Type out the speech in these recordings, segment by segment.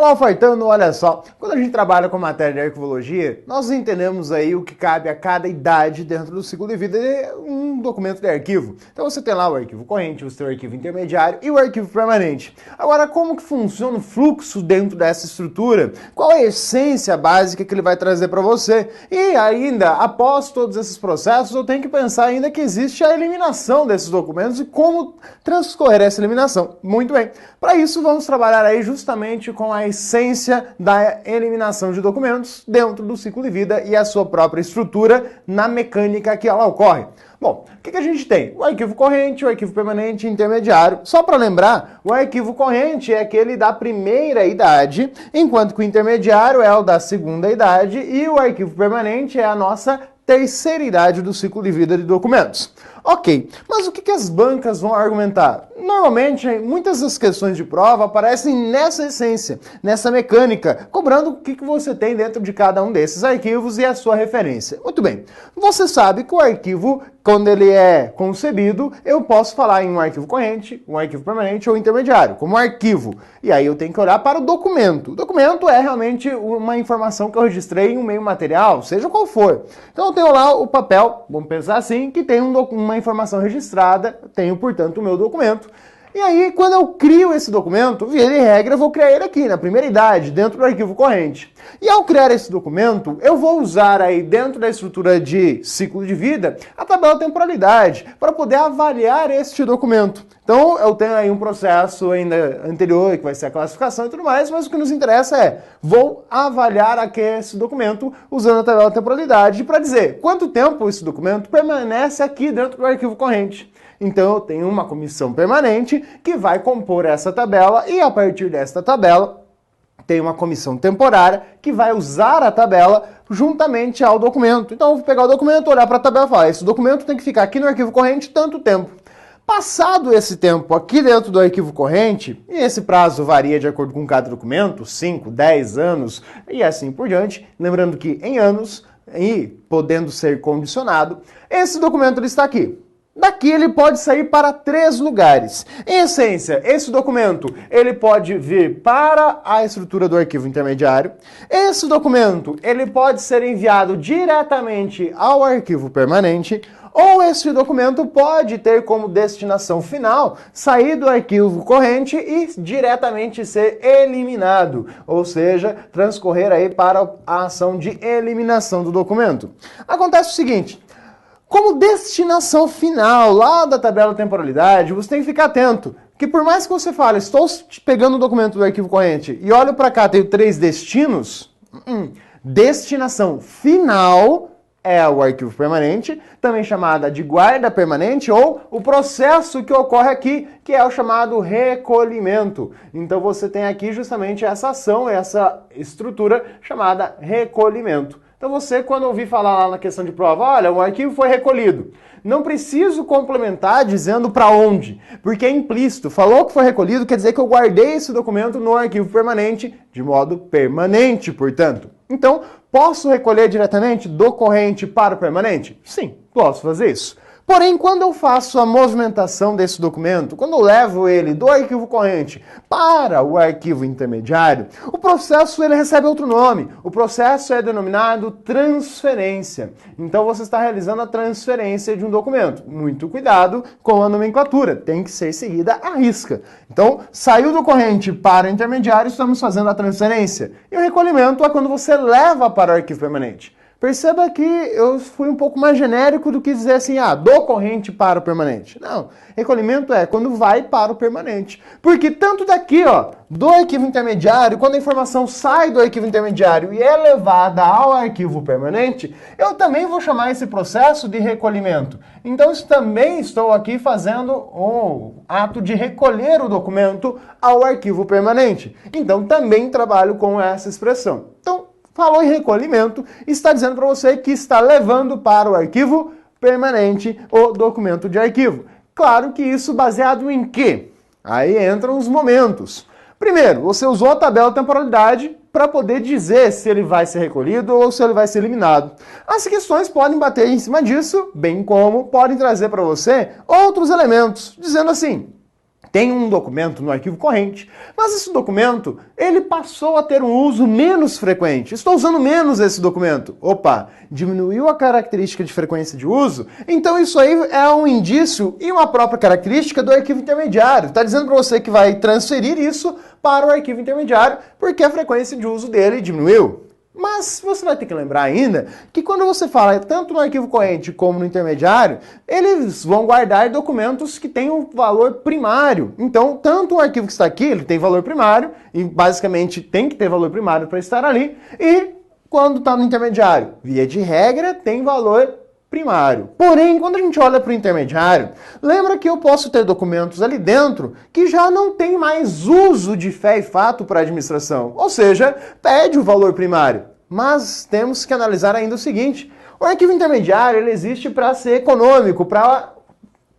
Olá, ofertando, olha só, quando a gente trabalha com matéria de arquivologia, nós entendemos aí o que cabe a cada idade dentro do ciclo de vida de um documento de arquivo. Então você tem lá o arquivo corrente, você tem o arquivo intermediário e o arquivo permanente. Agora, como que funciona o fluxo dentro dessa estrutura? Qual é a essência básica que ele vai trazer para você? E ainda, após todos esses processos, eu tenho que pensar ainda que existe a eliminação desses documentos e como transcorrer essa eliminação. Muito bem, para isso vamos trabalhar aí justamente com a essência da eliminação de documentos dentro do ciclo de vida e a sua própria estrutura na mecânica que ela ocorre. Bom, o que a gente tem? O arquivo corrente, o arquivo permanente e intermediário. Só para lembrar, o arquivo corrente é aquele da primeira idade, enquanto que o intermediário é o da segunda idade e o arquivo permanente é a nossa terceira idade do ciclo de vida de documentos. Ok, mas o que as bancas vão argumentar? Normalmente, muitas das questões de prova aparecem nessa essência, nessa mecânica, cobrando o que você tem dentro de cada um desses arquivos e a sua referência. Muito bem, você sabe que o arquivo, quando ele é concebido, eu posso falar em um arquivo corrente, um arquivo permanente ou intermediário, como arquivo. E aí eu tenho que olhar para o documento. O documento é realmente uma informação que eu registrei em um meio material, seja qual for. Então eu tenho lá o papel, vamos pensar assim, que tem uma informação registrada, tenho, portanto, o meu documento. E aí, quando eu crio esse documento, via de regra, eu vou criar ele aqui, na primeira idade, dentro do arquivo corrente. E ao criar esse documento, eu vou usar aí, dentro da estrutura de ciclo de vida, a tabela temporalidade, para poder avaliar este documento. Então, eu tenho aí um processo ainda anterior, que vai ser a classificação e tudo mais, mas o que nos interessa é, vou avaliar aqui esse documento usando a tabela temporalidade para dizer quanto tempo esse documento permanece aqui dentro do arquivo corrente. Então eu tenho uma comissão permanente que vai compor essa tabela e a partir desta tabela tem uma comissão temporária que vai usar a tabela juntamente ao documento. Então eu vou pegar o documento, olhar para a tabela e falar, esse documento tem que ficar aqui no arquivo corrente tanto tempo. Passado esse tempo aqui dentro do arquivo corrente, e esse prazo varia de acordo com cada documento, 5, 10 anos e assim por diante, lembrando que em anos e podendo ser condicionado, esse documento ele está aqui. Daqui ele pode sair para 3 lugares. Em essência, esse documento ele pode vir para a estrutura do arquivo intermediário. Esse documento ele pode ser enviado diretamente ao arquivo permanente. Ou esse documento pode ter como destinação final sair do arquivo corrente e diretamente ser eliminado. Ou seja, transcorrer aí para a ação de eliminação do documento. Acontece o seguinte. Como destinação final lá da tabela temporalidade, você tem que ficar atento, que por mais que você fale, estou pegando o documento do arquivo corrente e olho para cá, tenho 3 destinos, destinação final é o arquivo permanente, também chamada de guarda permanente ou o processo que ocorre aqui, que é o chamado recolhimento. Então você tem aqui justamente essa ação, essa estrutura chamada recolhimento. Então você, quando ouvir falar lá na questão de prova, olha, o arquivo foi recolhido, não preciso complementar dizendo para onde, porque é implícito. Falou que foi recolhido, quer dizer que eu guardei esse documento no arquivo permanente, de modo permanente, portanto. Então, posso recolher diretamente do corrente para o permanente? Sim, posso fazer isso. Porém, quando eu faço a movimentação desse documento, quando eu levo ele do arquivo corrente para o arquivo intermediário, o processo ele recebe outro nome. O processo é denominado transferência. Então você está realizando a transferência de um documento. Muito cuidado com a nomenclatura, tem que ser seguida à risca. Então, saiu do corrente para o intermediário, estamos fazendo a transferência. E o recolhimento é quando você leva para o arquivo permanente. Perceba que eu fui um pouco mais genérico do que dizer assim, do corrente para o permanente. Não, recolhimento é quando vai para o permanente. Porque tanto daqui, do arquivo intermediário, quando a informação sai do arquivo intermediário e é levada ao arquivo permanente, eu também vou chamar esse processo de recolhimento. Então, isso também estou aqui fazendo o ato de recolher o documento ao arquivo permanente. Então, também trabalho com essa expressão. Então, falou em recolhimento, está dizendo para você que está levando para o arquivo permanente o documento de arquivo. Claro que isso baseado em quê? Aí entram os momentos. Primeiro, você usou a tabela temporalidade para poder dizer se ele vai ser recolhido ou se ele vai ser eliminado. As questões podem bater em cima disso, bem como podem trazer para você outros elementos, dizendo assim, tem um documento no arquivo corrente, mas esse documento, ele passou a ter um uso menos frequente. Estou usando menos esse documento. Opa, diminuiu a característica de frequência de uso? Então isso aí é um indício e uma própria característica do arquivo intermediário. Está dizendo para você que vai transferir isso para o arquivo intermediário, porque a frequência de uso dele diminuiu. Mas você vai ter que lembrar ainda que quando você fala tanto no arquivo corrente como no intermediário, eles vão guardar documentos que têm um valor primário. Então, tanto o arquivo que está aqui, ele tem valor primário, e basicamente tem que ter valor primário para estar ali, e quando está no intermediário, via de regra, tem valor primário. Porém, quando a gente olha para o intermediário, lembra que eu posso ter documentos ali dentro que já não tem mais uso de fé e fato para a administração, ou seja, perde o valor primário. Mas temos que analisar ainda o seguinte: o arquivo intermediário ele existe para ser econômico, para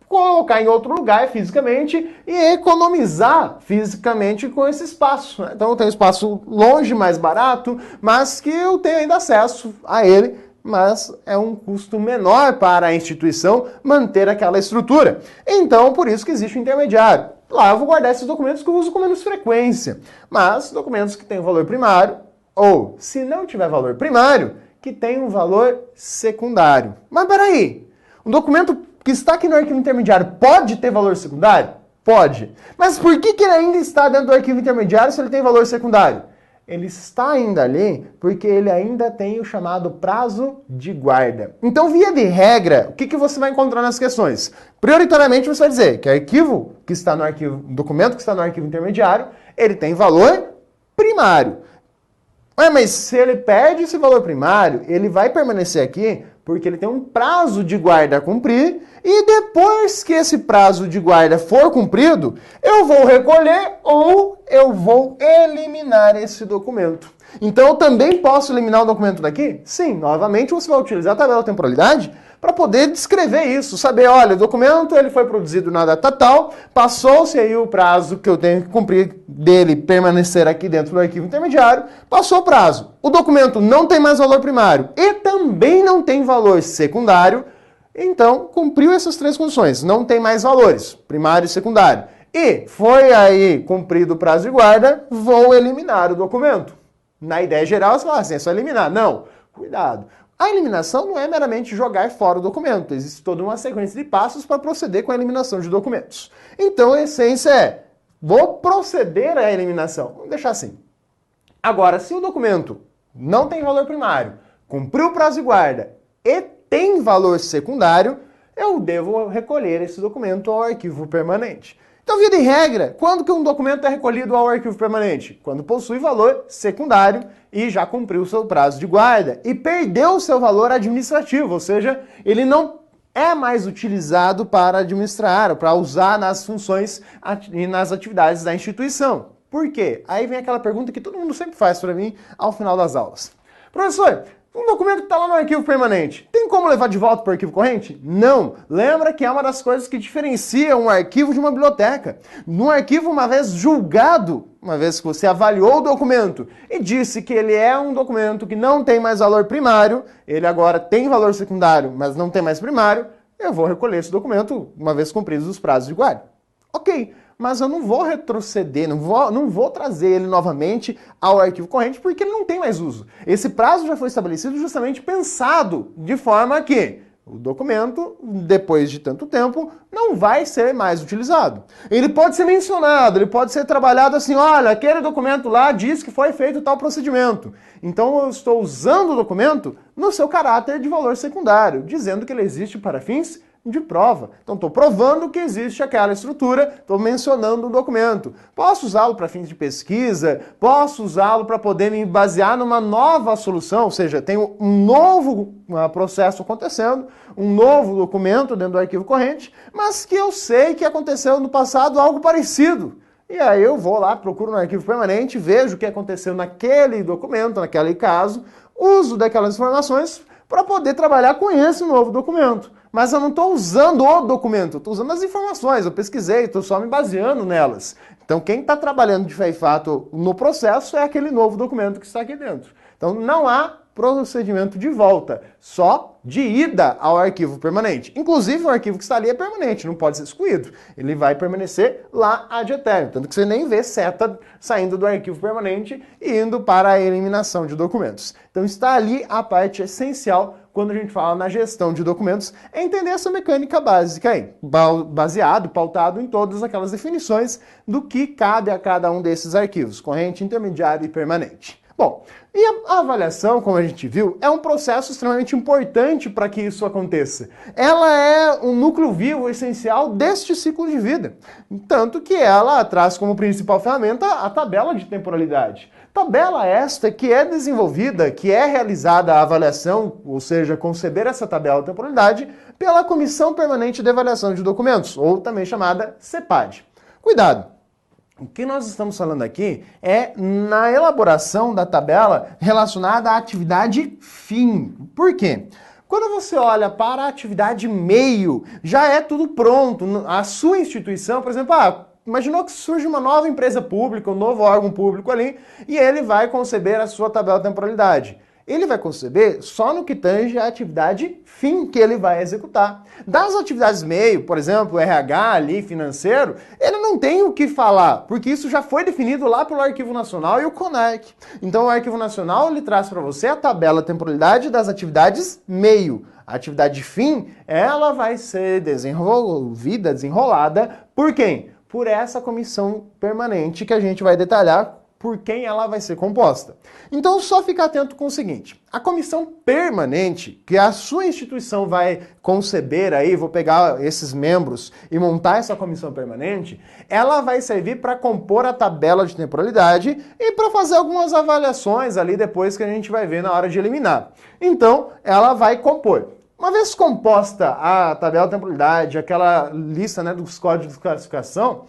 colocar em outro lugar fisicamente e economizar fisicamente com esse espaço, né? Então eu tenho espaço longe, mais barato, mas que eu tenho ainda acesso a ele, mas é um custo menor para a instituição manter aquela estrutura. Então, por isso que existe o intermediário. Lá eu vou guardar esses documentos que eu uso com menos frequência, mas documentos que têm valor primário, ou, se não tiver valor primário, que tem um valor secundário. Mas peraí, um documento que está aqui no arquivo intermediário pode ter valor secundário? Pode. Mas por que ele ainda está dentro do arquivo intermediário se ele tem valor secundário? Ele está ainda ali porque ele ainda tem o chamado prazo de guarda. Então, via de regra, o que você vai encontrar nas questões? Prioritariamente, você vai dizer que documento que está no arquivo intermediário, ele tem valor primário. Mas se ele perde esse valor primário, ele vai permanecer aqui porque ele tem um prazo de guarda a cumprir, e depois que esse prazo de guarda for cumprido, eu vou recolher ou eu vou eliminar esse documento. Então eu também posso eliminar o documento daqui? Sim, novamente você vai utilizar a tabela temporalidade para poder descrever isso, saber, olha, o documento ele foi produzido na data tal, passou-se aí o prazo que eu tenho que cumprir dele permanecer aqui dentro do arquivo intermediário, passou o prazo. O documento não tem mais valor primário e também não tem valor secundário, então cumpriu essas três condições, não tem mais valores, primário e secundário. E foi aí cumprido o prazo de guarda, vou eliminar o documento. Na ideia geral, você fala assim, é só eliminar. Não, cuidado. A eliminação não é meramente jogar fora o documento. Existe toda uma sequência de passos para proceder com a eliminação de documentos. Então, a essência é, vou proceder à eliminação. Vamos deixar assim. Agora, se o documento não tem valor primário, cumpriu o prazo de guarda e tem valor secundário, eu devo recolher esse documento ao arquivo permanente. Então, via de regra, quando que um documento é recolhido ao arquivo permanente? Quando possui valor secundário e já cumpriu o seu prazo de guarda e perdeu o seu valor administrativo, ou seja, ele não é mais utilizado para administrar, ou para usar nas funções e nas atividades da instituição. Por quê? Aí vem aquela pergunta que todo mundo sempre faz para mim ao final das aulas. Professor, um documento que está lá no arquivo permanente, tem como levar de volta para o arquivo corrente? Não. Lembra que é uma das coisas que diferencia um arquivo de uma biblioteca. Num arquivo, uma vez julgado, uma vez que você avaliou o documento e disse que ele é um documento que não tem mais valor primário, ele agora tem valor secundário, mas não tem mais primário, eu vou recolher esse documento uma vez cumpridos os prazos de guarda. Ok. Mas eu não vou retroceder, não vou trazer ele novamente ao arquivo corrente porque ele não tem mais uso. Esse prazo já foi estabelecido justamente pensado de forma que o documento, depois de tanto tempo, não vai ser mais utilizado. Ele pode ser mencionado, ele pode ser trabalhado assim, olha, aquele documento lá diz que foi feito tal procedimento. Então eu estou usando o documento no seu caráter de valor secundário, dizendo que ele existe para fins de prova. Então, estou provando que existe aquela estrutura, estou mencionando um documento. Posso usá-lo para fins de pesquisa, posso usá-lo para poder me basear numa nova solução, ou seja, tenho um novo processo acontecendo, um novo documento dentro do arquivo corrente, mas que eu sei que aconteceu no passado algo parecido. E aí eu vou lá, procuro no arquivo permanente, vejo o que aconteceu naquele documento, naquele caso, uso daquelas informações para poder trabalhar com esse novo documento. Mas eu não estou usando o documento, estou usando as informações, eu pesquisei, estou só me baseando nelas. Então quem está trabalhando de fé e fato no processo é aquele novo documento que está aqui dentro. Então não há procedimento de volta, só de ida ao arquivo permanente. Inclusive, o arquivo que está ali é permanente, não pode ser excluído. Ele vai permanecer lá ad eternum, tanto que você nem vê seta saindo do arquivo permanente e indo para a eliminação de documentos. Então está ali a parte essencial quando a gente fala na gestão de documentos, é entender essa mecânica básica aí, pautado em todas aquelas definições do que cabe a cada um desses arquivos, corrente, intermediário e permanente. Bom, e a avaliação, como a gente viu, é um processo extremamente importante para que isso aconteça. Ela é um núcleo vivo essencial deste ciclo de vida, tanto que ela traz como principal ferramenta a tabela de temporalidade. Tabela esta que é desenvolvida, que é realizada a avaliação, ou seja, conceber essa tabela de temporalidade, pela Comissão Permanente de Avaliação de Documentos, ou também chamada CPAD. Cuidado! O que nós estamos falando aqui é na elaboração da tabela relacionada à atividade fim. Por quê? Quando você olha para a atividade meio, já é tudo pronto. A sua instituição, por exemplo, imaginou que surge uma nova empresa pública, um novo órgão público ali, e ele vai conceber a sua tabela de temporalidade. Ele vai conceber só no que tange a atividade fim que ele vai executar. Das atividades meio, por exemplo, RH ali, financeiro, ele não tem o que falar, porque isso já foi definido lá pelo Arquivo Nacional e o CONARC. Então o Arquivo Nacional ele traz para você a tabela de temporalidade das atividades meio. A atividade fim, ela vai ser desenrolada por quem? Por essa comissão permanente que a gente vai detalhar por quem ela vai ser composta. Então, só fica atento com o seguinte, a comissão permanente, que a sua instituição vai conceber aí, vou pegar esses membros e montar essa comissão permanente, ela vai servir para compor a tabela de temporalidade e para fazer algumas avaliações ali depois que a gente vai ver na hora de eliminar. Então, ela vai compor. Uma vez composta a tabela de temporalidade, aquela lista, né, dos códigos de classificação,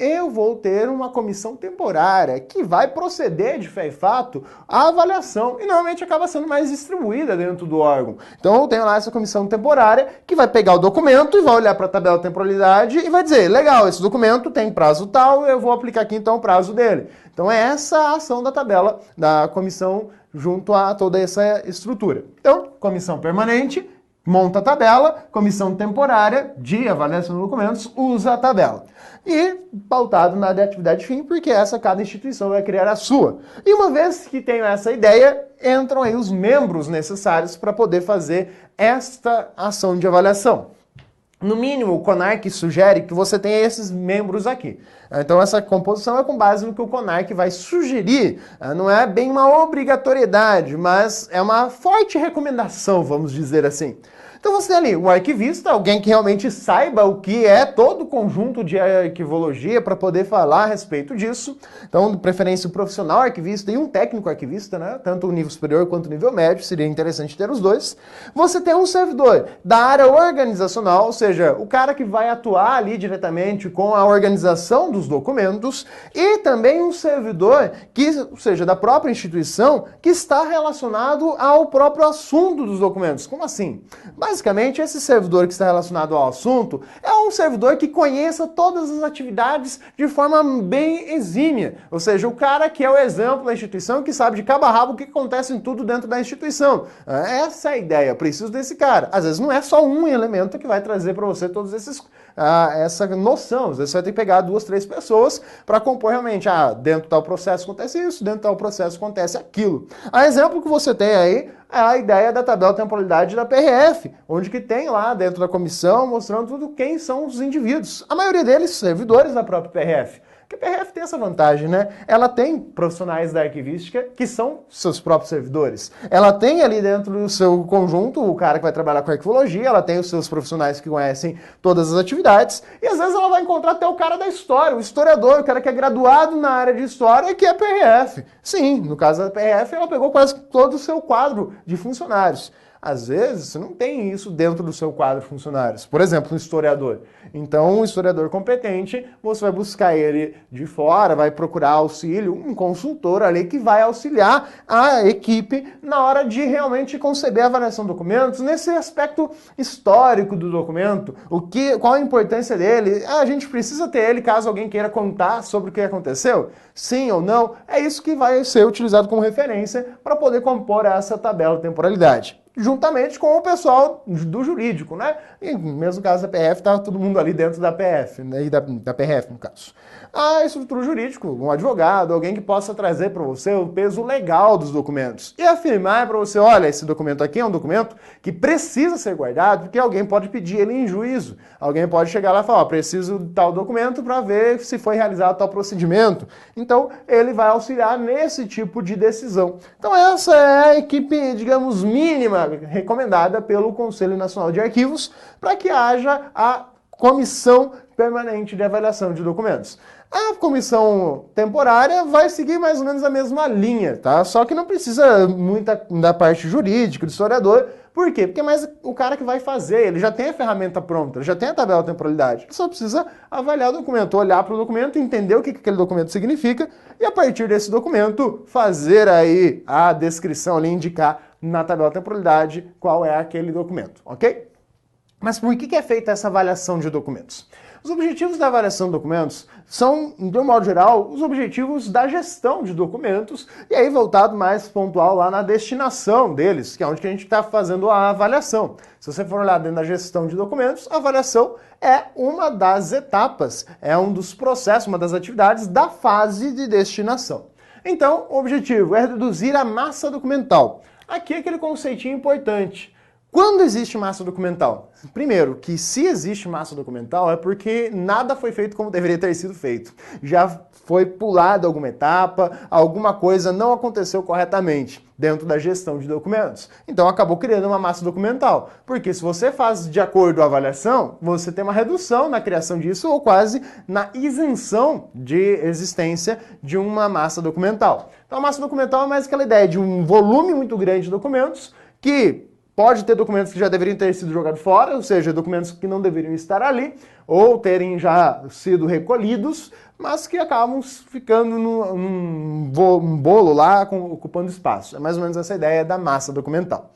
eu vou ter uma comissão temporária que vai proceder de fé e fato à avaliação e normalmente acaba sendo mais distribuída dentro do órgão. Então eu tenho lá essa comissão temporária que vai pegar o documento e vai olhar para a tabela de temporalidade e vai dizer, legal, esse documento tem prazo tal, eu vou aplicar aqui então o prazo dele. Então é essa a ação da tabela da comissão junto a toda essa estrutura. Então, comissão permanente, monta a tabela, comissão temporária de avaliação de documentos usa a tabela. E pautado na de atividade fim, porque cada instituição vai criar a sua. E uma vez que tenho essa ideia, entram aí os membros necessários para poder fazer esta ação de avaliação. No mínimo, o CONARC sugere que você tenha esses membros aqui. Então, essa composição é com base no que o CONARC vai sugerir. Não é bem uma obrigatoriedade, mas é uma forte recomendação, vamos dizer assim. Então você tem ali um arquivista, alguém que realmente saiba o que é todo o conjunto de arquivologia para poder falar a respeito disso. Então, de preferência, um profissional arquivista e um técnico arquivista, né? Tanto o nível superior quanto o nível médio, seria interessante ter os dois. Você tem um servidor da área organizacional, ou seja, o cara que vai atuar ali diretamente com a organização dos documentos, e também um servidor que, ou seja, da própria instituição, que está relacionado ao próprio assunto dos documentos. Como assim? Basicamente, esse servidor que está relacionado ao assunto é um servidor que conheça todas as atividades de forma bem exímia. Ou seja, o cara que é o exemplo da instituição, que sabe de cabo a rabo o que acontece em tudo dentro da instituição. Essa é a ideia, preciso desse cara. Às vezes não é só um elemento que vai trazer para você todos esses essa noção. Às vezes você vai ter que pegar 2, 3 pessoas para compor realmente, dentro do tal processo acontece isso, dentro do tal processo acontece aquilo. A exemplo que você tem aí é a ideia da tabela de temporalidade da PRF, onde que tem lá dentro da comissão mostrando tudo quem são os indivíduos. A maioria deles servidores da própria PRF. Porque a PRF tem essa vantagem, né? Ela tem profissionais da arquivística que são seus próprios servidores. Ela tem ali dentro do seu conjunto o cara que vai trabalhar com arquivologia, ela tem os seus profissionais que conhecem todas as atividades, e às vezes ela vai encontrar até o cara da história, o historiador, o cara que é graduado na área de história, que é a PRF. Sim, no caso da PRF, ela pegou quase todo o seu quadro de funcionários. Às vezes, você não tem isso dentro do seu quadro de funcionários. Por exemplo, um historiador. Então, um historiador competente, você vai buscar ele de fora, vai procurar auxílio, um consultor ali que vai auxiliar a equipe na hora de realmente conceber a avaliação de documentos nesse aspecto histórico do documento, qual a importância dele. A gente precisa ter ele caso alguém queira contar sobre o que aconteceu? Sim ou não? É isso que vai ser utilizado como referência para poder compor essa tabela de temporalidade, juntamente com o pessoal do jurídico, né? E no mesmo caso da PF, tá todo mundo ali dentro da PF, né? E da PRF, no caso. A estrutura jurídica, um advogado, alguém que possa trazer para você o peso legal dos documentos e afirmar para você, olha, esse documento aqui é um documento que precisa ser guardado, porque alguém pode pedir ele em juízo. Alguém pode chegar lá e falar, ó, preciso de tal documento para ver se foi realizado tal procedimento. Então, ele vai auxiliar nesse tipo de decisão. Então, essa é a equipe, digamos, mínima recomendada pelo Conselho Nacional de Arquivos para que haja a Comissão Permanente de Avaliação de Documentos. A comissão temporária vai seguir mais ou menos a mesma linha, tá? Só que não precisa muita da parte jurídica, do historiador. Por quê? Porque mais o cara que vai fazer, ele já tem a ferramenta pronta, ele já tem a tabela de temporalidade. Ele só precisa avaliar o documento, olhar para o documento, entender o que aquele documento significa e a partir desse documento fazer aí a descrição ali, indicar na tabela de temporalidade qual é aquele documento, ok? Mas por que é feita essa avaliação de documentos? Os objetivos da avaliação de documentos são, de um modo geral, os objetivos da gestão de documentos, e aí voltado mais pontual lá na destinação deles, que é onde que a gente está fazendo a avaliação. Se você for olhar dentro da gestão de documentos, a avaliação é uma das etapas, é um dos processos, uma das atividades da fase de destinação. Então, o objetivo é reduzir a massa documental. Aqui é aquele conceitinho importante. Quando existe massa documental? Primeiro, que se existe massa documental é porque nada foi feito como deveria ter sido feito. Já foi pulada alguma etapa, alguma coisa não aconteceu corretamente dentro da gestão de documentos. Então acabou criando uma massa documental. Porque se você faz de acordo com a avaliação, você tem uma redução na criação disso ou quase na isenção de existência de uma massa documental. Então a massa documental é mais aquela ideia de um volume muito grande de documentos que pode ter documentos que já deveriam ter sido jogados fora, ou seja, documentos que não deveriam estar ali, ou terem já sido recolhidos, mas que acabam ficando num bolo lá, ocupando espaço. É mais ou menos essa ideia da massa documental.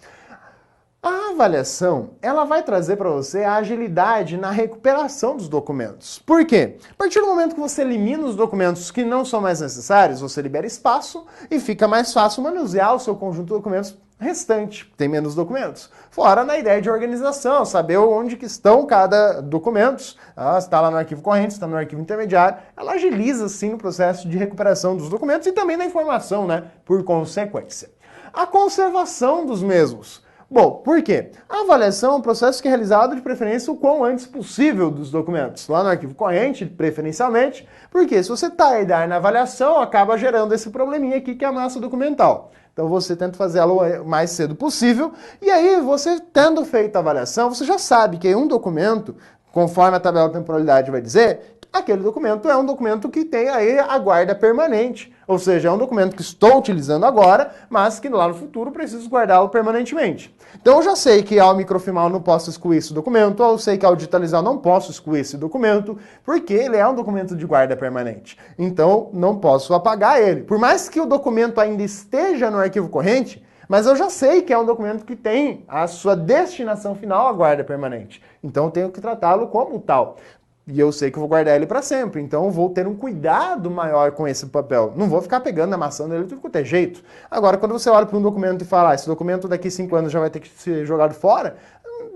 A avaliação, ela vai trazer para você a agilidade na recuperação dos documentos. Por quê? A partir do momento que você elimina os documentos que não são mais necessários, você libera espaço e fica mais fácil manusear o seu conjunto de documentos restante, tem menos documentos. Fora na ideia de organização, saber onde que estão cada documento, se está lá no arquivo corrente, se está no arquivo intermediário, ela agiliza sim o processo de recuperação dos documentos e também da informação, né, por consequência. A conservação dos mesmos. Bom, por quê? A avaliação é um processo que é realizado de preferência o quão antes possível dos documentos, lá no arquivo corrente, preferencialmente, porque se você tardar na avaliação, acaba gerando esse probleminha aqui que é a massa documental. Então você tenta fazer ela o mais cedo possível, e aí você, tendo feito a avaliação, você já sabe que um documento, conforme a tabela de temporalidade vai dizer, aquele documento é um documento que tem aí a guarda permanente. Ou seja, é um documento que estou utilizando agora, mas que lá no futuro preciso guardá-lo permanentemente. Então eu já sei que ao microfilmar eu não posso excluir esse documento, ou eu sei que ao digitalizar eu não posso excluir esse documento, porque ele é um documento de guarda permanente. Então não posso apagar ele. Por mais que o documento ainda esteja no arquivo corrente, mas eu já sei que é um documento que tem a sua destinação final à guarda permanente. Então eu tenho que tratá-lo como tal. E eu sei que eu vou guardar ele para sempre, então eu vou ter um cuidado maior com esse papel. Não vou ficar pegando, amassando ele de qualquer jeito. Agora, quando você olha para um documento e fala, esse documento daqui 5 anos já vai ter que ser jogado fora,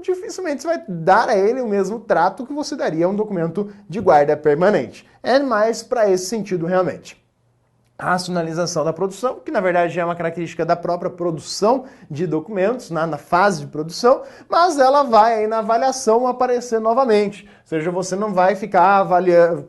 dificilmente você vai dar a ele o mesmo trato que você daria a um documento de guarda permanente. É mais para esse sentido realmente. Racionalização da produção, que na verdade é uma característica da própria produção de documentos, na fase de produção, mas ela vai aí na avaliação aparecer novamente. Ou seja, você não vai ficar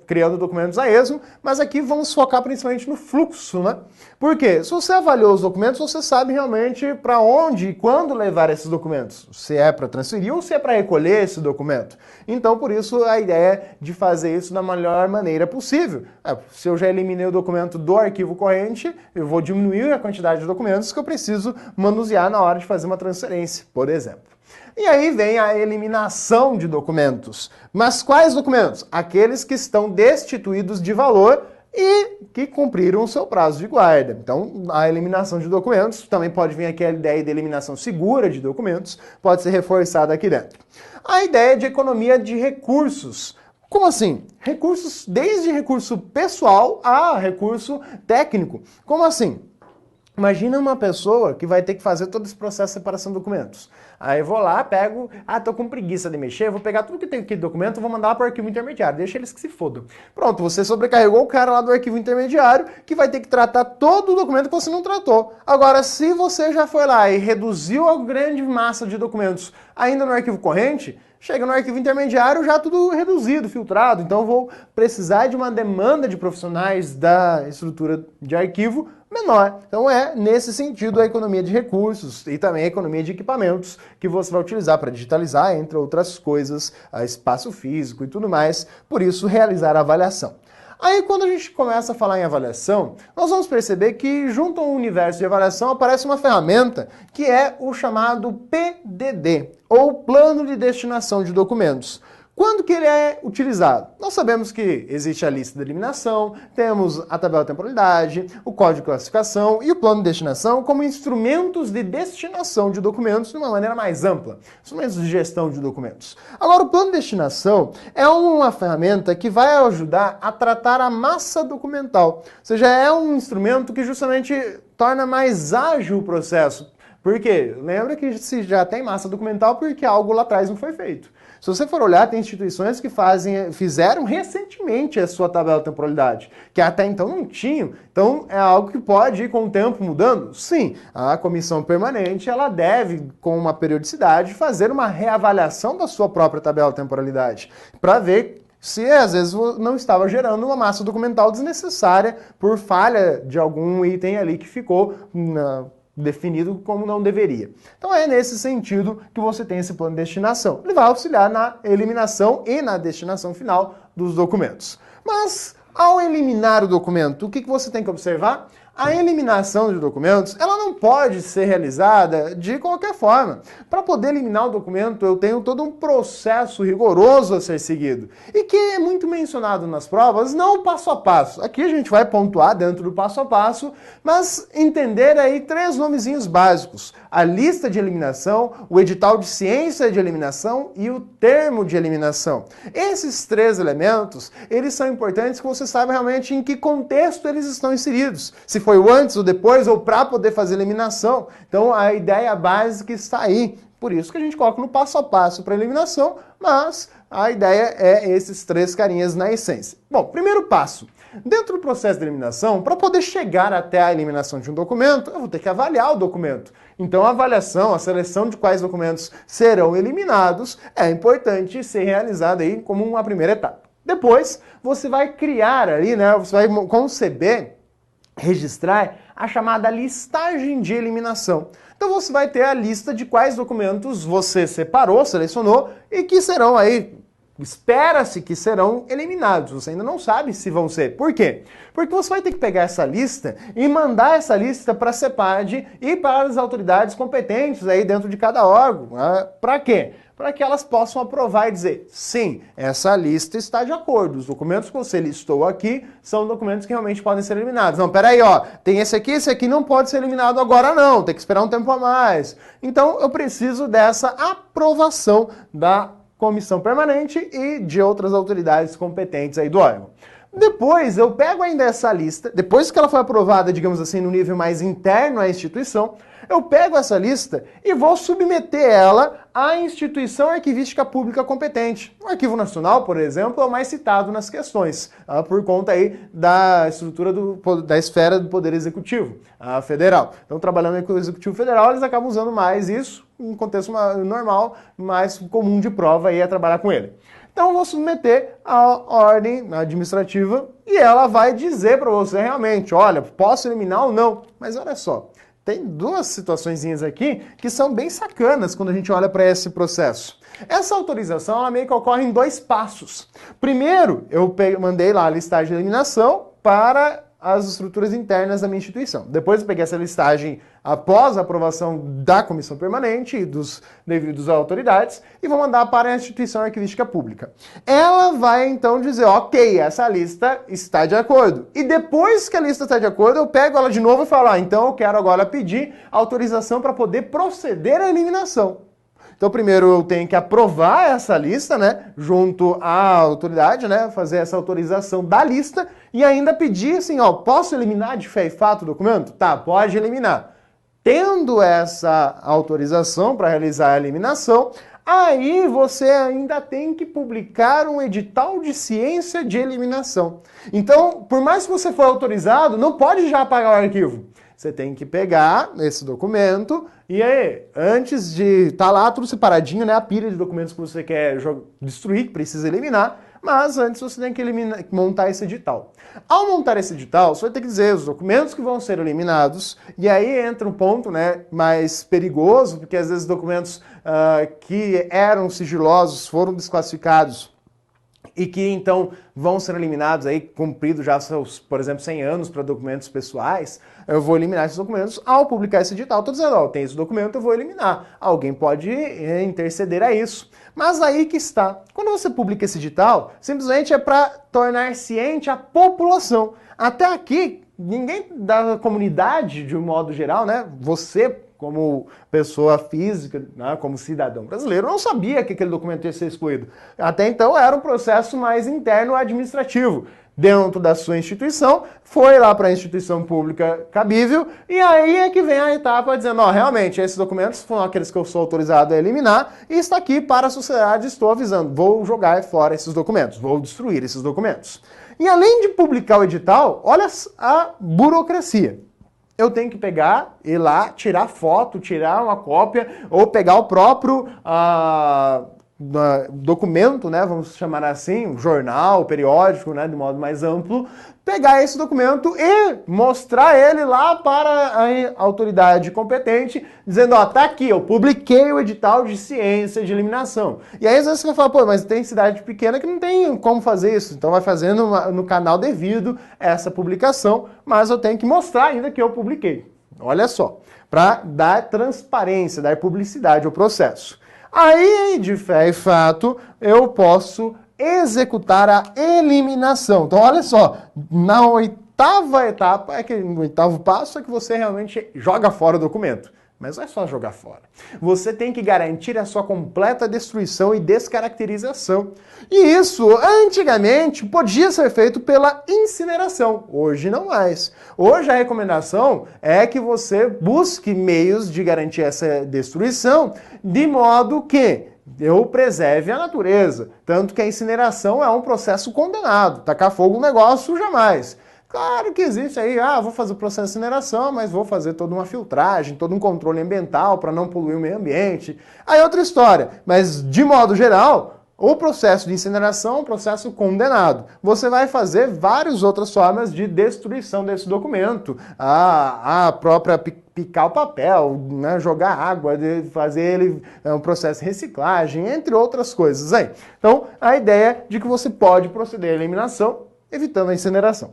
criando documentos a esmo, mas aqui vamos focar principalmente no fluxo, né? Por quê? Se você avaliou os documentos, você sabe realmente para onde e quando levar esses documentos. Se é para transferir ou se é para recolher esse documento. Então, por isso, a ideia é de fazer isso da melhor maneira possível. Se eu já eliminei o documento do arquivo arquivo corrente, eu vou diminuir a quantidade de documentos que eu preciso manusear na hora de fazer uma transferência, por exemplo. E aí vem a eliminação de documentos. Mas quais documentos? Aqueles que estão destituídos de valor e que cumpriram o seu prazo de guarda. Então, a eliminação de documentos, também pode vir aqui a ideia de eliminação segura de documentos, pode ser reforçada aqui dentro. A ideia de economia de recursos. Como assim? Recursos, desde recurso pessoal a recurso técnico. Como assim? Imagina uma pessoa que vai ter que fazer todo esse processo de separação de documentos. Aí eu vou lá, pego, tô com preguiça de mexer, vou pegar tudo que tem aqui de documento, vou mandar para o arquivo intermediário, deixa eles que se fodam. Pronto, você sobrecarregou o cara lá do arquivo intermediário, que vai ter que tratar todo o documento que você não tratou. Agora, se você já foi lá e reduziu a grande massa de documentos ainda no arquivo corrente, chega no arquivo intermediário já tudo reduzido, filtrado, então eu vou precisar de uma demanda de profissionais da estrutura de arquivo menor. Então é nesse sentido a economia de recursos e também a economia de equipamentos que você vai utilizar para digitalizar, entre outras coisas, espaço físico e tudo mais, por isso realizar a avaliação. Aí quando a gente começa a falar em avaliação, nós vamos perceber que junto ao universo de avaliação aparece uma ferramenta que é o chamado PDD, ou Plano de Destinação de Documentos. Quando que ele é utilizado? Nós sabemos que existe a lista de eliminação, temos a tabela de temporalidade, o código de classificação e o plano de destinação como instrumentos de destinação de documentos de uma maneira mais ampla, instrumentos de gestão de documentos. Agora, o plano de destinação é uma ferramenta que vai ajudar a tratar a massa documental, ou seja, é um instrumento que justamente torna mais ágil o processo. Por quê? Lembra que se já tem massa documental porque algo lá atrás não foi feito. Se você for olhar, tem instituições que fizeram recentemente a sua tabela de temporalidade, que até então não tinham. Então, é algo que pode ir com o tempo mudando? Sim, a comissão permanente ela deve, com uma periodicidade, fazer uma reavaliação da sua própria tabela de temporalidade, para ver se às vezes não estava gerando uma massa documental desnecessária por falha de algum item ali que ficou definido como não deveria. Então é nesse sentido que você tem esse plano de destinação. Ele vai auxiliar na eliminação e na destinação final dos documentos. Mas ao eliminar o documento, o que você tem que observar? A eliminação de documentos, ela não pode ser realizada de qualquer forma. Para poder eliminar o documento, eu tenho todo um processo rigoroso a ser seguido. E que é muito mencionado nas provas, não o passo a passo. Aqui a gente vai pontuar dentro do passo a passo, mas entender aí 3 nomezinhos básicos. A lista de eliminação, o edital de ciência de eliminação e o termo de eliminação. Esses 3 elementos, eles são importantes que você saiba realmente em que contexto eles estão inseridos. Se foi o antes ou depois, ou para poder fazer eliminação. Então a ideia básica está aí. Por isso que a gente coloca no passo a passo para eliminação, mas a ideia é esses 3 carinhas na essência. Bom, primeiro passo. Dentro do processo de eliminação, para poder chegar até a eliminação de um documento, eu vou ter que avaliar o documento. Então a avaliação, a seleção de quais documentos serão eliminados é importante ser realizada aí como uma primeira etapa. Depois, você vai criar ali, você vai conceber, registrar a chamada listagem de eliminação. Então você vai ter a lista de quais documentos você separou, selecionou e que serão aí, espera-se que serão eliminados. Você ainda não sabe se vão ser. Por quê? Porque você vai ter que pegar essa lista e mandar essa lista para a CEPAD e para as autoridades competentes aí dentro de cada órgão. Para quê? Para que elas possam aprovar e dizer, sim, essa lista está de acordo. Os documentos que você listou aqui são documentos que realmente podem ser eliminados. Não, peraí, tem esse aqui não pode ser eliminado agora não, tem que esperar um tempo a mais. Então eu preciso dessa aprovação da comissão permanente e de outras autoridades competentes aí do órgão. Depois eu pego ainda essa lista, depois que ela foi aprovada, digamos assim, no nível mais interno à instituição, eu pego essa lista e vou submeter ela à instituição arquivística pública competente. O Arquivo Nacional, por exemplo, é o mais citado nas questões, por conta aí da estrutura da esfera do Poder Executivo Federal. Então, trabalhando com o Executivo Federal, eles acabam usando mais isso, em contexto normal, mais comum de prova aí é trabalhar com ele. Então eu vou submeter à ordem administrativa e ela vai dizer para você realmente, olha, posso eliminar ou não? Mas olha só, tem 2 situaçõezinhas aqui que são bem sacanas quando a gente olha para esse processo. Essa autorização ela meio que ocorre em 2 passos. Primeiro, eu mandei lá a listagem de eliminação para as estruturas internas da minha instituição. Depois eu peguei essa listagem após a aprovação da comissão permanente e dos devidos autoridades e vou mandar para a instituição arquivística pública. Ela vai então dizer, ok, essa lista está de acordo. E depois que a lista está de acordo, eu pego ela de novo e falo, então eu quero agora pedir autorização para poder proceder à eliminação. Então, primeiro eu tenho que aprovar essa lista, né, junto à autoridade, né, fazer essa autorização da lista e ainda pedir assim, ó, posso eliminar de fé e fato o documento? Tá, pode eliminar. Tendo essa autorização para realizar a eliminação, aí você ainda tem que publicar um edital de ciência de eliminação. Então, por mais que você for autorizado, não pode já apagar o arquivo. Você tem que pegar esse documento e aí, antes de estar lá tudo separadinho, né, a pilha de documentos que você quer destruir, que precisa eliminar, mas antes você tem que montar esse edital. Ao montar esse edital, você vai ter que dizer os documentos que vão ser eliminados, e aí entra um ponto, né, mais perigoso, porque às vezes documentos que eram sigilosos foram desclassificados e que então vão ser eliminados aí, cumprido já seus, por exemplo, 100 anos para documentos pessoais, eu vou eliminar esses documentos. Ao publicar esse edital, estou dizendo, ó, tem esse documento, eu vou eliminar. Alguém pode interceder a isso. Mas aí que está. Quando você publica esse edital, simplesmente é para tornar ciente a população. Até aqui, ninguém da comunidade, de um modo geral, né, você como pessoa física, né, como cidadão brasileiro, não sabia que aquele documento ia ser excluído. Até então era um processo mais interno administrativo. Dentro da sua instituição, foi lá para a instituição pública cabível, e aí é que vem a etapa dizendo, ó, realmente, esses documentos foram aqueles que eu sou autorizado a eliminar, e está aqui para a sociedade, estou avisando, vou jogar fora esses documentos, vou destruir esses documentos. E além de publicar o edital, olha a burocracia. Eu tenho que pegar, ir lá, tirar foto, tirar uma cópia, ou pegar o próprio documento, né, vamos chamar assim, um jornal, periódico, né, de modo mais amplo, pegar esse documento e mostrar ele lá para a autoridade competente, dizendo, ó, tá aqui, eu publiquei o edital de ciência de eliminação. E aí às vezes você vai falar, pô, mas tem cidade pequena que não tem como fazer isso, então vai fazendo no canal devido essa publicação, mas eu tenho que mostrar ainda que eu publiquei. Olha só, para dar transparência, dar publicidade ao processo. Aí, de fé e fato, eu posso executar a eliminação. Então, olha só, na oitava etapa, no oitavo passo, é que você realmente joga fora o documento. Mas não é só jogar fora. Você tem que garantir a sua completa destruição e descaracterização. E isso, antigamente, podia ser feito pela incineração. Hoje não mais. Hoje a recomendação é que você busque meios de garantir essa destruição de modo que eu preserve a natureza. Tanto que a incineração é um processo condenado. Tacar fogo no negócio, jamais. Claro que existe aí, vou fazer o processo de incineração, mas vou fazer toda uma filtragem, todo um controle ambiental para não poluir o meio ambiente. Aí outra história, mas de modo geral, o processo de incineração é um processo condenado. Você vai fazer várias outras formas de destruição desse documento. A própria picar o papel, né, jogar água, fazer ele um processo de reciclagem, entre outras coisas aí. Então, a ideia de que você pode proceder à eliminação, evitando a incineração.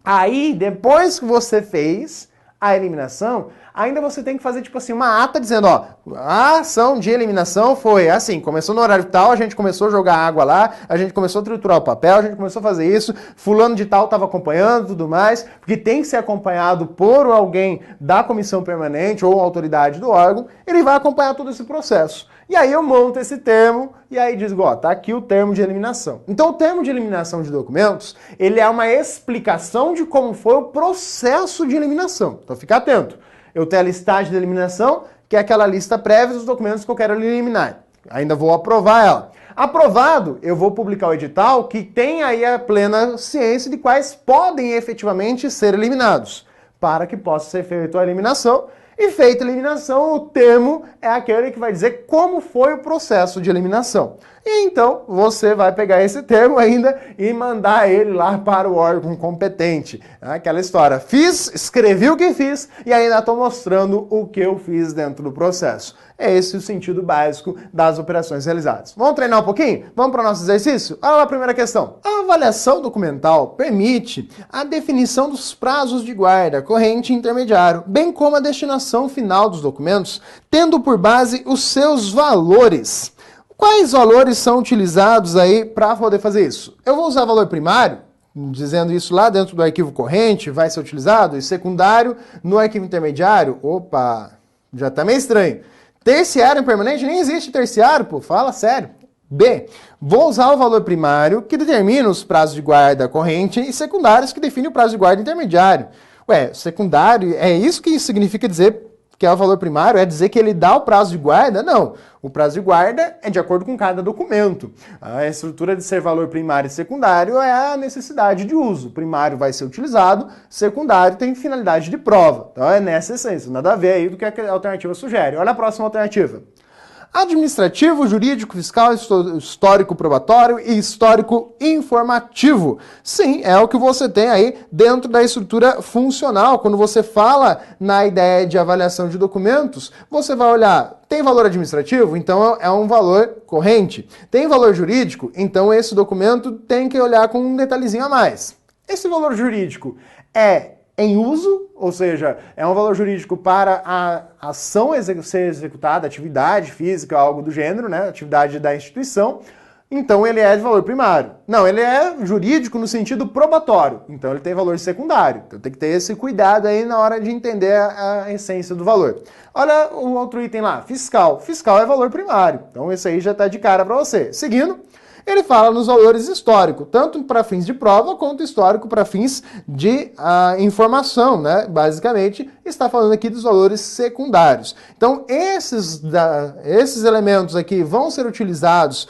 Aí, depois que você fez a eliminação, ainda você tem que fazer, tipo assim, uma ata dizendo, ó, a ação de eliminação foi assim, começou no horário tal, a gente começou a jogar água lá, a gente começou a triturar o papel, a gente começou a fazer isso, fulano de tal estava acompanhando, tudo mais, porque tem que ser acompanhado por alguém da comissão permanente ou autoridade do órgão, ele vai acompanhar todo esse processo. E aí eu monto esse termo e aí diz, ó, tá aqui o termo de eliminação. Então o termo de eliminação de documentos, ele é uma explicação de como foi o processo de eliminação. Então fica atento. Eu tenho a listagem de eliminação, que é aquela lista prévia dos documentos que eu quero eliminar. Ainda vou aprovar ela. Aprovado, eu vou publicar o edital que tem aí a plena ciência de quais podem efetivamente ser eliminados, para que possa ser feita a eliminação. E feita a eliminação, o termo é aquele que vai dizer como foi o processo de eliminação. E então você vai pegar esse termo ainda e mandar ele lá para o órgão competente. Aquela história, escrevi o que fiz e ainda estou mostrando o que eu fiz dentro do processo. É esse o sentido básico das operações realizadas. Vamos treinar um pouquinho? Vamos para o nosso exercício? Olha lá a primeira questão. A avaliação documental permite a definição dos prazos de guarda, corrente e intermediário, bem como a destinação final dos documentos, tendo por base os seus valores. Quais valores são utilizados aí para poder fazer isso? Eu vou usar valor primário, dizendo isso lá dentro do arquivo corrente, vai ser utilizado, e secundário no arquivo intermediário. Opa, já está meio estranho. Terciário permanente? Nem existe terciário, pô, fala sério. B. Vou usar o valor primário, que determina os prazos de guarda corrente, e secundários, que define o prazo de guarda intermediário. Ué, secundário, é isso que significa dizer que é o valor primário? É dizer que ele dá o prazo de guarda? Não. O prazo de guarda é de acordo com cada documento. A estrutura de ser valor primário e secundário é a necessidade de uso. O primário vai ser utilizado, secundário tem finalidade de prova. Então é nessa essência, nada a ver aí do que a alternativa sugere. Olha a próxima alternativa. Administrativo, jurídico, fiscal, histórico probatório e histórico informativo. Sim, é o que você tem aí dentro da estrutura funcional. Quando você fala na ideia de avaliação de documentos, você vai olhar, tem valor administrativo? Então é um valor corrente. Tem valor jurídico? Então esse documento tem que olhar com um detalhezinho a mais. Esse valor jurídico é em uso, ou seja, é um valor jurídico para a ação ser executada, atividade física, algo do gênero, né? Atividade da instituição, então ele é de valor primário. Não, ele é jurídico no sentido probatório, então ele tem valor secundário. Então tem que ter esse cuidado aí na hora de entender a essência do valor. Olha o outro item lá, fiscal. Fiscal é valor primário, então esse aí já está de cara para você. Seguindo, ele fala nos valores históricos, tanto para fins de prova quanto histórico para fins de informação, né? Basicamente, está falando aqui dos valores secundários. Então, esses elementos aqui vão ser utilizados,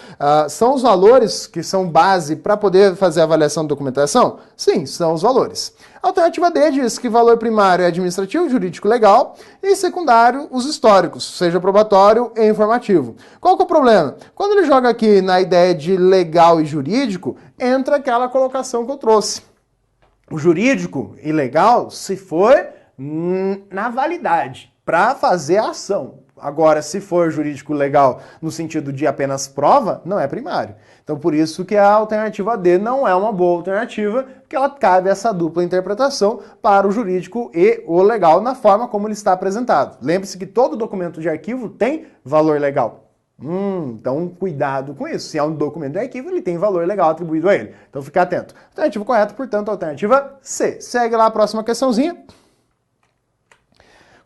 são os valores que são base para poder fazer a avaliação de documentação? Sim, são os valores. A alternativa D diz que valor primário é administrativo, jurídico, legal, e secundário, os históricos, seja probatório e informativo. Qual que é o problema? Quando ele joga aqui na ideia de legal e jurídico, entra aquela colocação que eu trouxe. O jurídico e legal, se for na validade, para fazer a ação. Agora, se for jurídico legal no sentido de apenas prova, não é primário. Então, por isso que a alternativa D não é uma boa alternativa, porque ela cabe essa dupla interpretação para o jurídico e o legal na forma como ele está apresentado. Lembre-se que todo documento de arquivo tem valor legal. Então, cuidado com isso. Se é um documento de arquivo, ele tem valor legal atribuído a ele. Então, fique atento. Alternativa correta, portanto, alternativa C. Segue lá a próxima questãozinha.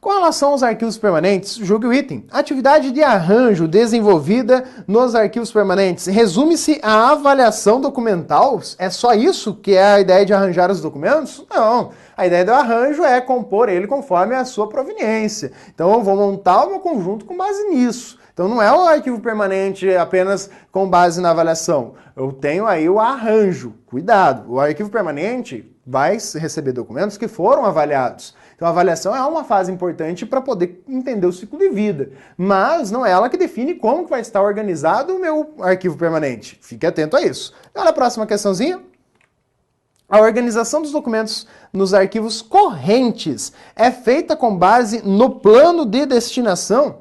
Com relação aos arquivos permanentes, julgue o item. Atividade de arranjo desenvolvida nos arquivos permanentes resume-se à avaliação documental? É só isso que é a ideia de arranjar os documentos? Não. A ideia do arranjo é compor ele conforme a sua proveniência. Então eu vou montar o meu conjunto com base nisso. Então não é o arquivo permanente apenas com base na avaliação. Eu tenho aí o arranjo. Cuidado, o arquivo permanente vai receber documentos que foram avaliados. Então a avaliação é uma fase importante para poder entender o ciclo de vida, mas não é ela que define como que vai estar organizado o meu arquivo permanente. Fique atento a isso. Olha a próxima questãozinha. A organização dos documentos nos arquivos correntes é feita com base no plano de destinação?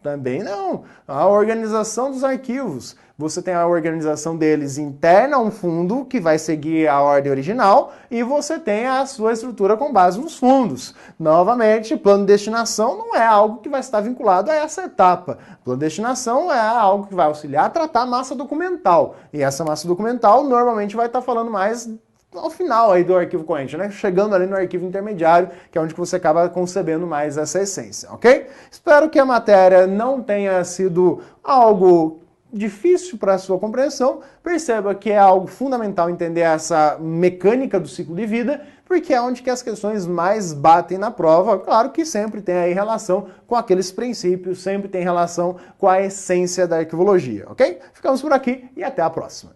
Também não. A organização dos arquivos. Você tem a organização deles interna a um fundo que vai seguir a ordem original e você tem a sua estrutura com base nos fundos. Novamente, plano de destinação não é algo que vai estar vinculado a essa etapa. Plano de destinação é algo que vai auxiliar a tratar a massa documental. E essa massa documental normalmente vai estar falando mais ao final aí do arquivo corrente, né? Chegando ali no arquivo intermediário, que é onde você acaba concebendo mais essa essência, ok? Espero que a matéria não tenha sido algo difícil para a sua compreensão. Perceba que é algo fundamental entender essa mecânica do ciclo de vida, porque é onde que as questões mais batem na prova. Claro que sempre tem aí relação com aqueles princípios, sempre tem relação com a essência da arquivologia, ok? Ficamos por aqui e até a próxima.